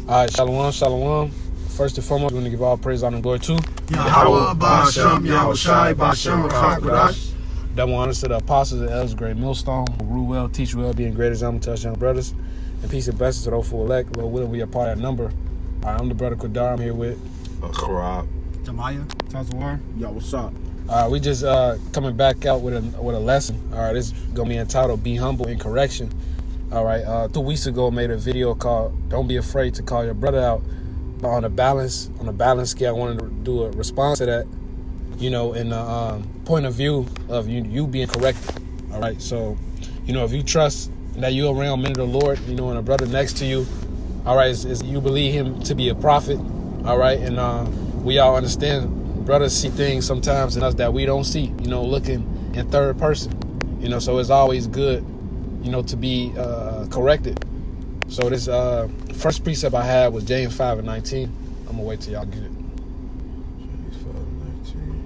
All right, shalom, shalom. First and foremost, we want to give all praise, honor, and glory to Yahweh, Ba'ashem, Yahushai, Ba'ashem, Rachak, double honors to the apostles and elders, great millstone, who rule well, teach well, being great example to us young brothers, and peace and blessings to those who elect. Lord willing, we are part of that number. All right, I'm the brother Qadar. I'm here with Karab, Jamaya, Tazawar. Yo, what's up? we just coming back out with a lesson. All right, this is gonna be entitled "Be Humble in Correction." All right, 2 weeks ago, I made a video called "Don't Be Afraid to Call Your Brother Out." On a balance scale, I wanted to do a response to that, in the point of view of you being corrected. All right, so if you trust that you're around men of the Lord, and a brother next to you, all right, is you believe him to be a prophet, all right, and we all understand brothers see things sometimes in us that we don't see, looking in third person, so it's always good, to be corrected. So this first precept I had was James 5:19. I'm gonna wait till y'all get it. James 5:19.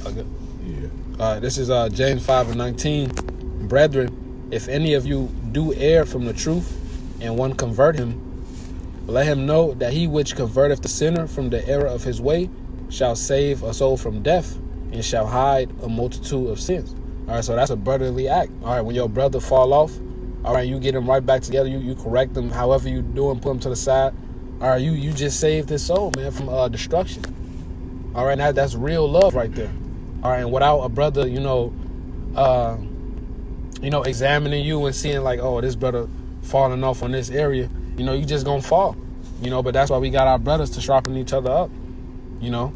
Okay. Yeah. This is James 5:19. Brethren, if any of you do err from the truth, and one convert him, let him know that he which converteth the sinner from the error of his way shall save a soul from death and shall hide a multitude of sins. All right, so that's a brotherly act. All right, when your brother fall off, all right, you get him right back together. You correct him however you do and put him to the side. All right, you just saved his soul, man, from destruction. All right, now that's real love right there. All right, and without a brother, examining you and seeing like, oh, this brother falling off on this area, you just gonna fall, but that's why we got our brothers to sharpen each other up, y'all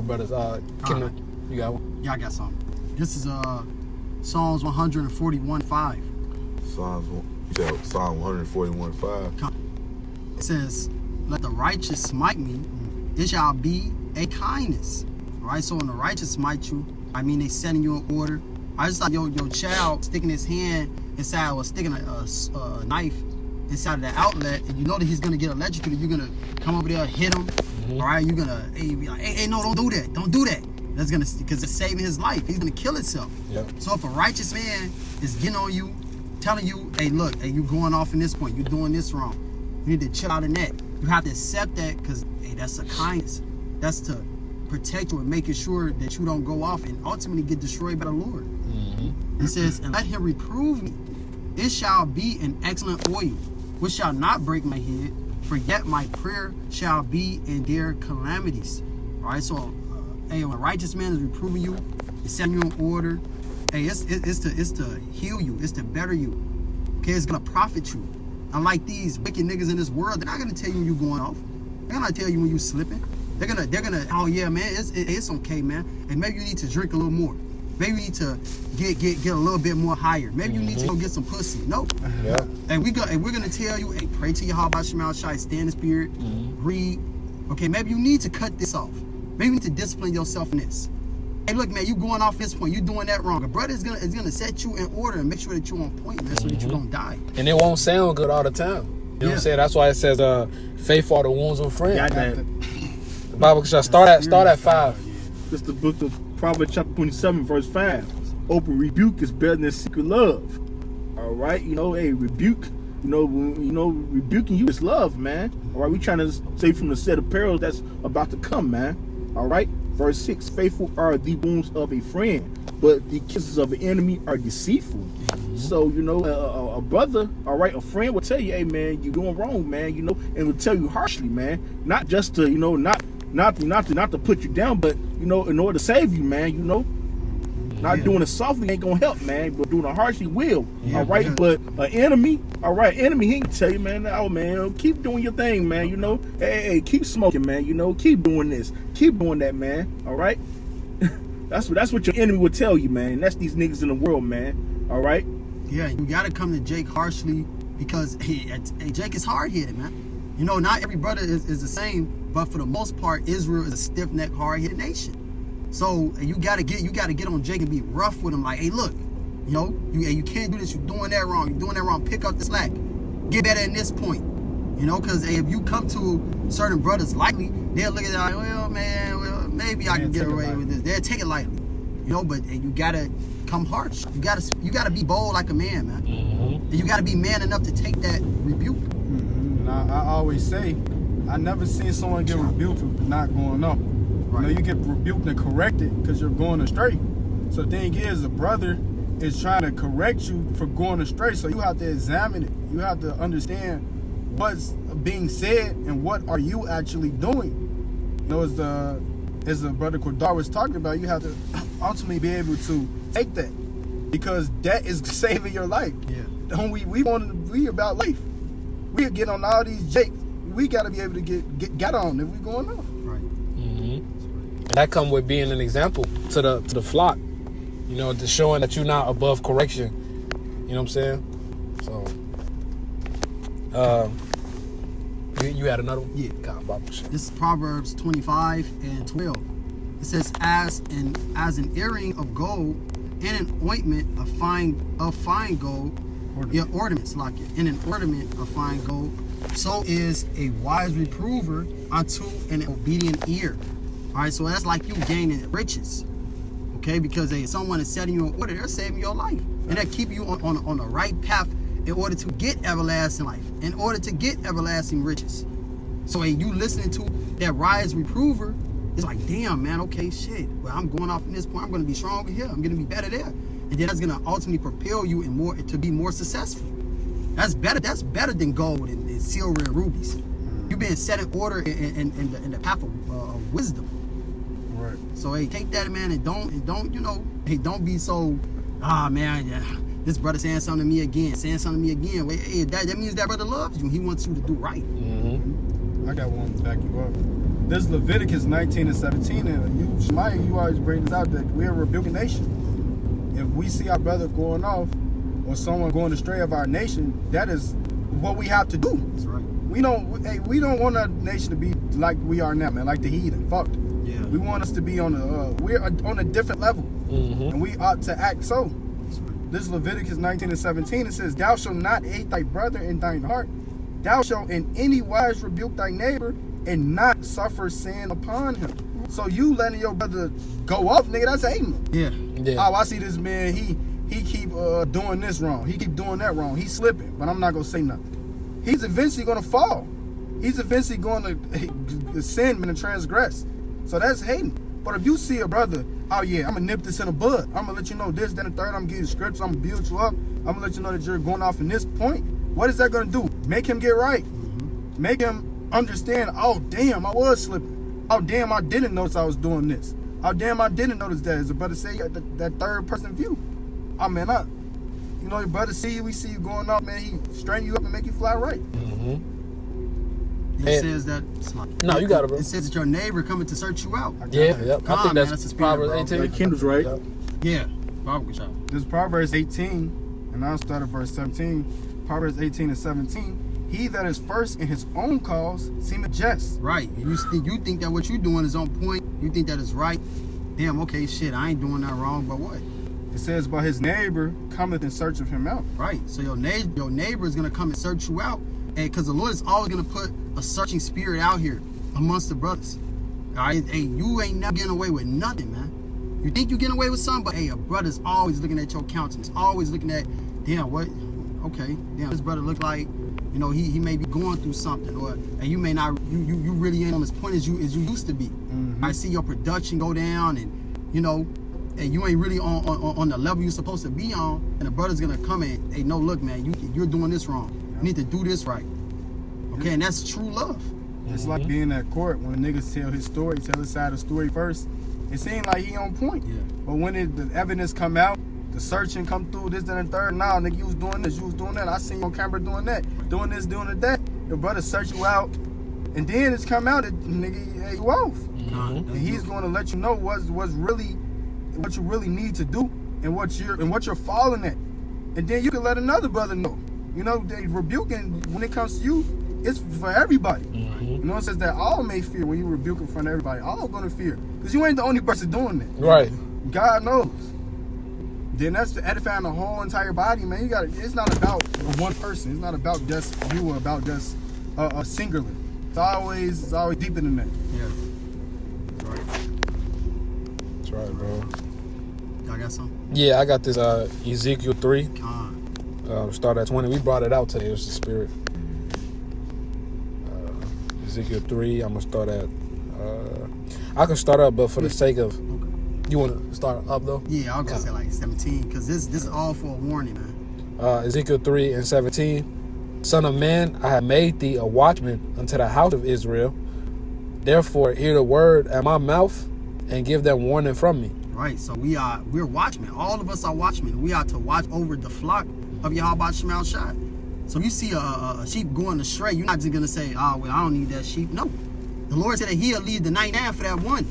brothers. You got one? Yeah, I got something. This is Psalms 141:5. Psalm 141:5. It says, "Let the righteous smite me; it shall be a kindness." All right, so when the righteous smite you, I mean they setting you in order. I just thought your child sticking his hand inside or sticking a knife inside of the outlet, and you know that he's gonna get electrocuted. You're gonna come over there, hit him. All right, you're gonna be like, hey, no, don't do that. That's gonna, because it's saving his life. He's gonna kill himself. Yep. So if a righteous man is getting on you, telling you, hey, look, hey, you going off in this point, you're doing this wrong, you need to chill out in that. You have to accept that, because hey, that's a kindness. That's to protect you and making sure that you don't go off and ultimately get destroyed by the Lord. It says, and let him reprove me. It shall be an excellent oil, which shall not break my head, for yet my prayer shall be in their calamities. All right, so hey, when a righteous man is reproving you, it's setting you in order. Hey, it's to heal you, it's to better you. Okay, it's gonna profit you. Unlike these wicked niggas in this world, they're not gonna tell you when you going off. They're not gonna tell you when you slipping. They're gonna, oh yeah, man, it's okay, man. And maybe you need to drink a little more. Maybe you need to get a little bit more higher. Maybe you need to go get some pussy. Nope. Yeah. And we're gonna tell you, hey, pray to Yahweh Shema Shai, stay in the spirit, read. Okay, maybe you need to cut this off. Maybe you need to discipline yourself in this. Hey, look, man, you going off this point, you doing that wrong. A brother is gonna set you in order and make sure that you're on point, man, so that you don't die. And it won't sound good all the time. You know what I'm saying? That's why it says, faith are the wounds of a friend. The Bible should start at 5. This is the book of Proverbs chapter 27, verse 5. Open rebuke is better than secret love. All right, hey, rebuke, rebuking you is love, man. All right, we trying to save from the set of perils that's about to come, man. All right, verse 6. Faithful are the wounds of a friend, but the kisses of an enemy are deceitful. So, a brother, all right, a friend will tell you, hey, man, you're doing wrong, man, and will tell you harshly, man. Not just to, not to put you down, but, in order to save you, man, Not doing it softly ain't gonna help, man, but doing it harshly will. All right, but an enemy, all right, he can tell you, man, oh man, keep doing your thing, man, hey, keep smoking, man, keep doing this, keep doing that, man. All right. That's what your enemy will tell you, man. And that's these niggas in the world, man. All right. Yeah, you gotta come to Jake harshly, because hey, Jake is hard-headed, man. Not every brother is the same, but for the most part, Israel is a stiff-necked, hard-headed nation. So you gotta get on Jake and be rough with him, like, hey, look, you can't do this. You're doing that wrong. You're doing that wrong. Pick up the slack. Get better in this point. You know, because if you come to certain brothers lightly, they'll look at it like, well, man, well, maybe I can get away with this. They'll take it lightly. You know, but you gotta come harsh. You gotta be bold like a man, man. And you gotta be man enough to take that rebuke. And I always say, I never seen someone get rebuked for not going off. Right. You know, you get rebuked and corrected because you're going astray. So the thing is, a brother is trying to correct you for going astray. So you have to examine it. You have to understand what's being said and what are you actually doing. You know, as the brother Kodar was talking about, you have to ultimately be able to take that, because that is saving your life. Yeah. Don't we about life. We get on all these jakes. We got to be able to get on if we going on. Right. And that come with being an example to the flock. You know, to showing that you're not above correction. You know what I'm saying? So, you had another one? Yeah. God, Bible shit. This is Proverbs 25:12. It says, as an earring of gold and an ointment of fine gold, ornaments like it, and an ornament of fine gold, so is a wise reprover unto an obedient ear. All right, so that's like you gaining riches. Okay, because someone is setting you in order, they're saving your life, and they're keeping you on the right path in order to get everlasting life, in order to get everlasting riches. So you listening to that wise reprover, it's like, damn, man, okay, shit. Well, I'm going off in this point. I'm going to be stronger here. I'm going to be better there, and then that's going to ultimately propel you to be more successful. That's better. That's better than gold and silver and rubies. You've been set in order in the path of wisdom. Right. So hey, take that, man, and don't you know? Hey, don't be so. Man, yeah, this brother saying something to me again. Wait, hey, that means that brother loves you. He wants you to do right. I got one to back you up. This Leviticus 19:17, and Shemaiah, you always bring this out that we're a rebuking nation. If we see our brother going off or someone going astray of our nation, that is what we have to do. That's right. We don't want our nation to be like we are now, man, like the heathen. Fuck. Yeah. We want us to be we're on a different level, and we ought to act so. That's right. This Leviticus 19:17, it says, "Thou shalt not hate thy brother in thine heart. Thou shalt in any wise rebuke thy neighbor, and not suffer sin upon him." So you letting your brother go off, nigga, that's hating him. Yeah. Oh, I see this man, he keep doing this wrong. He keep doing that wrong. He's slipping, but I'm not going to say nothing. He's eventually going to fall. He's eventually going to sin and transgress. So that's hating. But if you see a brother, oh yeah, I'm going to nip this in the bud. I'm going to let you know this, then the third, I'm going to give you scripts. I'm going to build you up. I'm going to let you know that you're going off in this point. What is that going to do? Make him get right. Make him understand, oh damn, I was slipping. Oh damn, I didn't notice I was doing this. Oh damn, I didn't notice that. As a brother say, that third person view. Oh man, you know, your brother see you, we see you going off, man, he straighten you up and make you fly right. It says that. No, you got it, bro. It says that your neighbor coming to search you out. Yeah, yep. I think man, that's the spirit, Proverbs bro. 18. Like Kendall's right. Yep. Yeah. Bible shop. This is Proverbs 18, and I'll start at verse 17. Proverbs 18:17. He that is first in his own cause seemeth just. Right. You think that what you're doing is on point. You think that is right. Damn, okay, shit, I ain't doing that wrong, but what? It says, but his neighbor cometh in search of him out. Right. So your neighbor is going to come and search you out. And because the Lord is always going to put a searching spirit out here amongst the brothers. All right. Hey, you ain't never getting away with nothing, man. You think you're getting away with something, but hey, a brother's always looking at your countenance, always looking at, damn, what? Okay, damn, this brother look like, you know, he may be going through something, or and you may not, you really ain't on as point as you used to be. I see your production go down, and you know, and you ain't really on the level you're supposed to be on, and the brother's gonna come in, hey, no, look, man, you're doing this wrong. You need to do this right. Okay, and that's true love. It's like being at court when a nigga tell his side of the story first. It seemed like he on point. Yeah. But when the evidence come out, the searching come through, this, that, and third, nah, nigga, you was doing this, you was doing that. I seen you on camera doing that, doing this, doing that. The brother search you out, and then it's come out, nigga, hey, you off. And he's going to let you know what's really, what you really need to do, and what you're falling at. And then you can let another brother know. You know, they rebuking, when it comes to you, it's for everybody. You know, it says that all may fear when you rebuke in front of everybody. All going to fear. Because you ain't the only person doing that. Right. God knows. Then that's edifying the whole entire body, man. It's not about one person. It's not about just you or about just singular. It's always deeper than that. Yeah. Right. That's right, bro. Y'all got some? Yeah, I got this Ezekiel 3. Con. Start at 20. We brought it out today. It was the spirit. Ezekiel 3. I'm gonna start at. I can start up, but for the sake of, you want to start up though? Yeah, I'll go say like 17, because this is all for a warning, man. Ezekiel 3 and 17. Son of man, I have made thee a watchman unto the house of Israel. Therefore, hear the word at my mouth and give them warning from me. Right, so we're watchmen. All of us are watchmen. We are to watch over the flock of Yahweh Shemal Shai. So if you see a sheep going astray, you're not just gonna say, "Oh, well, I don't need that sheep." No, the Lord said that He'll leave the 99 for that one.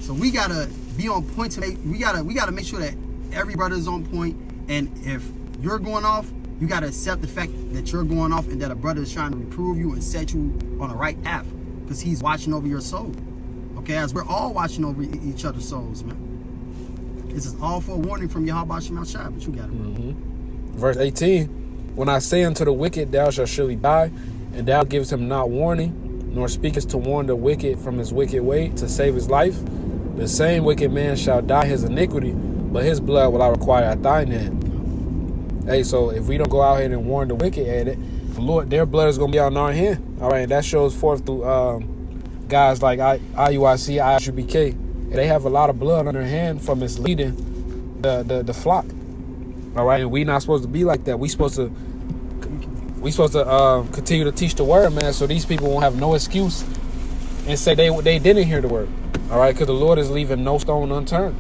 So we gotta be on point to we gotta make sure that every brother is on point. And if you're going off, you gotta accept the fact that you're going off and that a brother is trying to reprove you and set you on the right path, because he's watching over your soul. Okay, as we're all watching over each other's souls, man. This is all for a warning from Yahweh Shemal Shai, but you got it. Verse 18. When I say unto the wicked, thou shalt surely die, and thou givest him not warning, nor speakest to warn the wicked from his wicked way to save his life, the same wicked man shall die his iniquity, but his blood will I require at thine hand. Hey, so if we don't go out here and warn the wicked at it, the Lord, their blood is going to be on our hand. All right, and that shows forth through guys like IUIC, ISUBK. They have a lot of blood on their hand from misleading the flock. All right, and we not supposed to be like that. We supposed to continue to teach the word, man, so these people won't have no excuse and say they didn't hear the word. All right, because the Lord is leaving no stone unturned.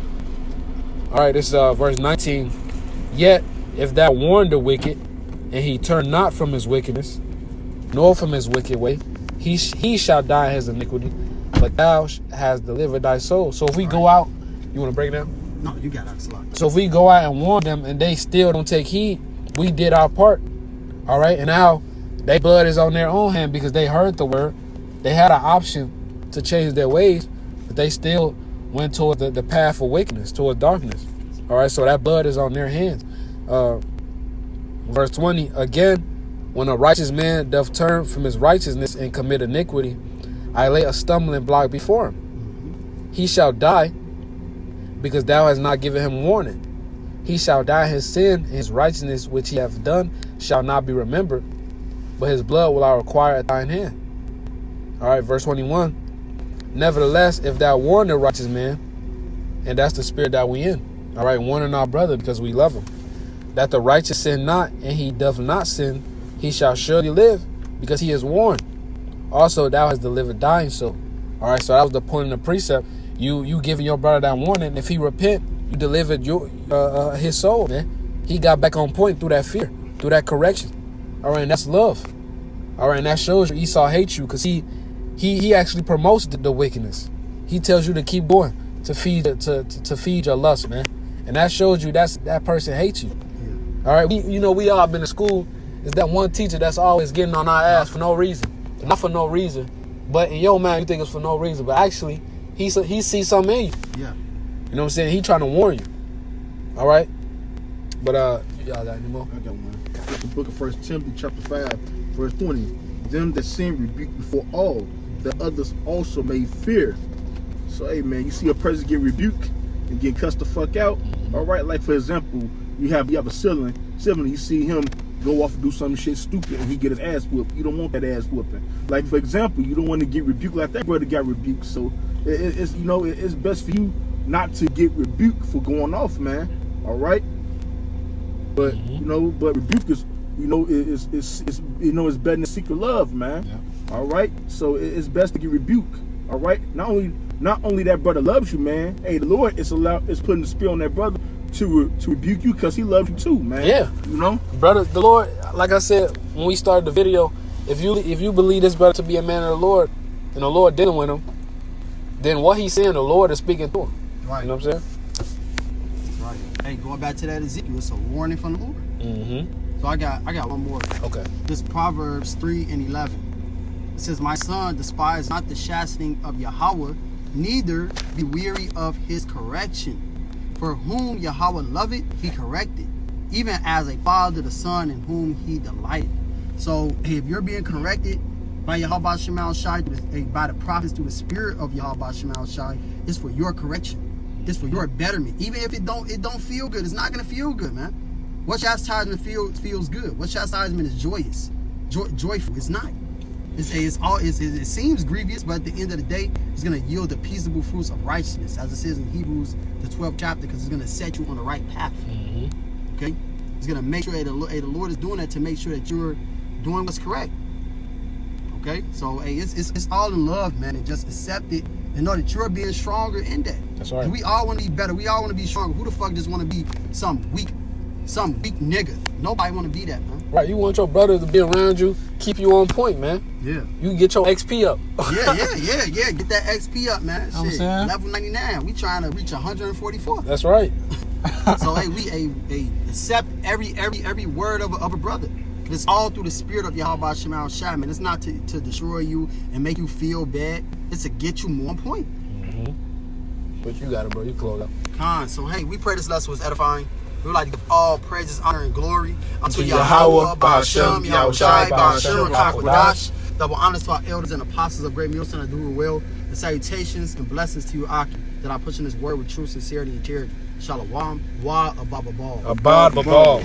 All right, this is verse 19. Yet if thou warn the wicked, and he turn not from his wickedness, nor from his wicked way, he shall die his iniquity, but thou hast delivered thy soul. So if we go out, you want to break it down? No, you got it. So if we go out and warn them and they still don't take heed, we did our part. All right, and now their blood is on their own hand because they heard the word. They had an option to change their ways, but they still went toward the path of wickedness, toward darkness. All right, so that blood is on their hands. Verse 20, again, when a righteous man doth turn from his righteousness and commit iniquity, I lay a stumbling block before him. He shall die, because thou hast not given him warning. He shall die his sin, and his righteousness which he hath done shall not be remembered, but his blood will I require at thine hand. All right, verse 21. Nevertheless, if thou warn the righteous man, and that's the spirit that we in, all right, warning our brother because we love him, that the righteous sin not, and he doth not sin, he shall surely live, because he is warned. Also, thou hast delivered thine soul. All right, so that was the point of the precept. You giving your brother that warning. If he repent, you delivered his soul, man. He got back on point through that fear, through that correction. All right, and that's love. All right, and that shows you Esau hates you because he actually promotes the wickedness. He tells you to keep going, to feed your lust, man. And that shows you that person hates you. All right, we all been in school. Is that one teacher that's always getting on our ass for no reason, not for no reason, but in your mind you think it's for no reason, but actually he sees something in you. Yeah. You know what I'm saying? He trying to warn you. All right. But y'all got any more? I got one. The book of 1 Timothy chapter 5, verse 20. Them that sin rebuke before all, that others also may fear. So hey man, you see a person get rebuked and get cussed the fuck out. All right, like for example, you have a sibling, you see him go off and do some shit stupid and he get his ass whooped. You don't want that ass whooping. Like for example, you don't want to get rebuked like that brother got rebuked. So it's best for you not to get rebuked for going off, man. All right, but but rebuke is it's better than secret love, man. Yeah. All right, so it's best to get rebuked. All right, not only that brother loves you, man. Hey, the Lord is putting the spirit on that brother to rebuke you because he loves you too, man. Yeah, brother, the Lord, like I said when we started the video, if you believe this brother to be a man of the Lord, and the Lord dealing with him, then what he's saying, the Lord is speaking to him. Right. You know what I'm saying? Right. Hey, going back to that Ezekiel, it's a warning from the Lord. Mm-hmm. So I got one more. Okay. This Proverbs 3:11. It says, "My son, despise not the chastening of Yahweh, neither be weary of his correction. For whom Yahweh loveth, he corrected, even as a father the son in whom he delighted." So if you're being corrected, by Yahweh Shemel Shai, by the prophets through the spirit of Yahweh Shemel Shai, is for your correction. It's for your betterment. Even if it don't feel good, it's not gonna feel good, man. What chastisement feels good? What chastisement is joyous, joyful? It's not. It seems grievous, but at the end of the day, it's gonna yield the peaceable fruits of righteousness, as it says in Hebrews, the 12th chapter, because it's gonna set you on the right path. Okay, it's gonna make sure that the Lord is doing that to make sure that you're doing what's correct. Okay, so hey, it's all in love, man, and just accept it and know that you're being stronger in that. That's right. We all want to be better. We all want to be stronger. Who the fuck just want to be some weak nigga? Nobody want to be that, man. Right, you want your brother to be around you, keep you on point, man. Yeah. You get your XP up. yeah. Get that XP up, man. I'm Shit, saying? level 99. We trying to reach 144. That's right. So hey, we accept every word of a brother. It's all through the spirit of Yahweh Shemel Shai, man. It's not to destroy you and make you feel bad. It's to get you more on point. But you got it, bro. You close up. So hey, we pray this lesson was edifying. We would like to give all praises, honor, and glory unto Yahweh, Yahweh, Ba'ashem, Yahweh Shai, Ba'ashem, Ba'ashem, Kakwadash. Double honors to our elders and apostles of Great Millstone that do it well. And salutations and blessings to you, Aki, that are pushing this word with true sincerity and charity. Shalom, wa abababal. Abad Babal.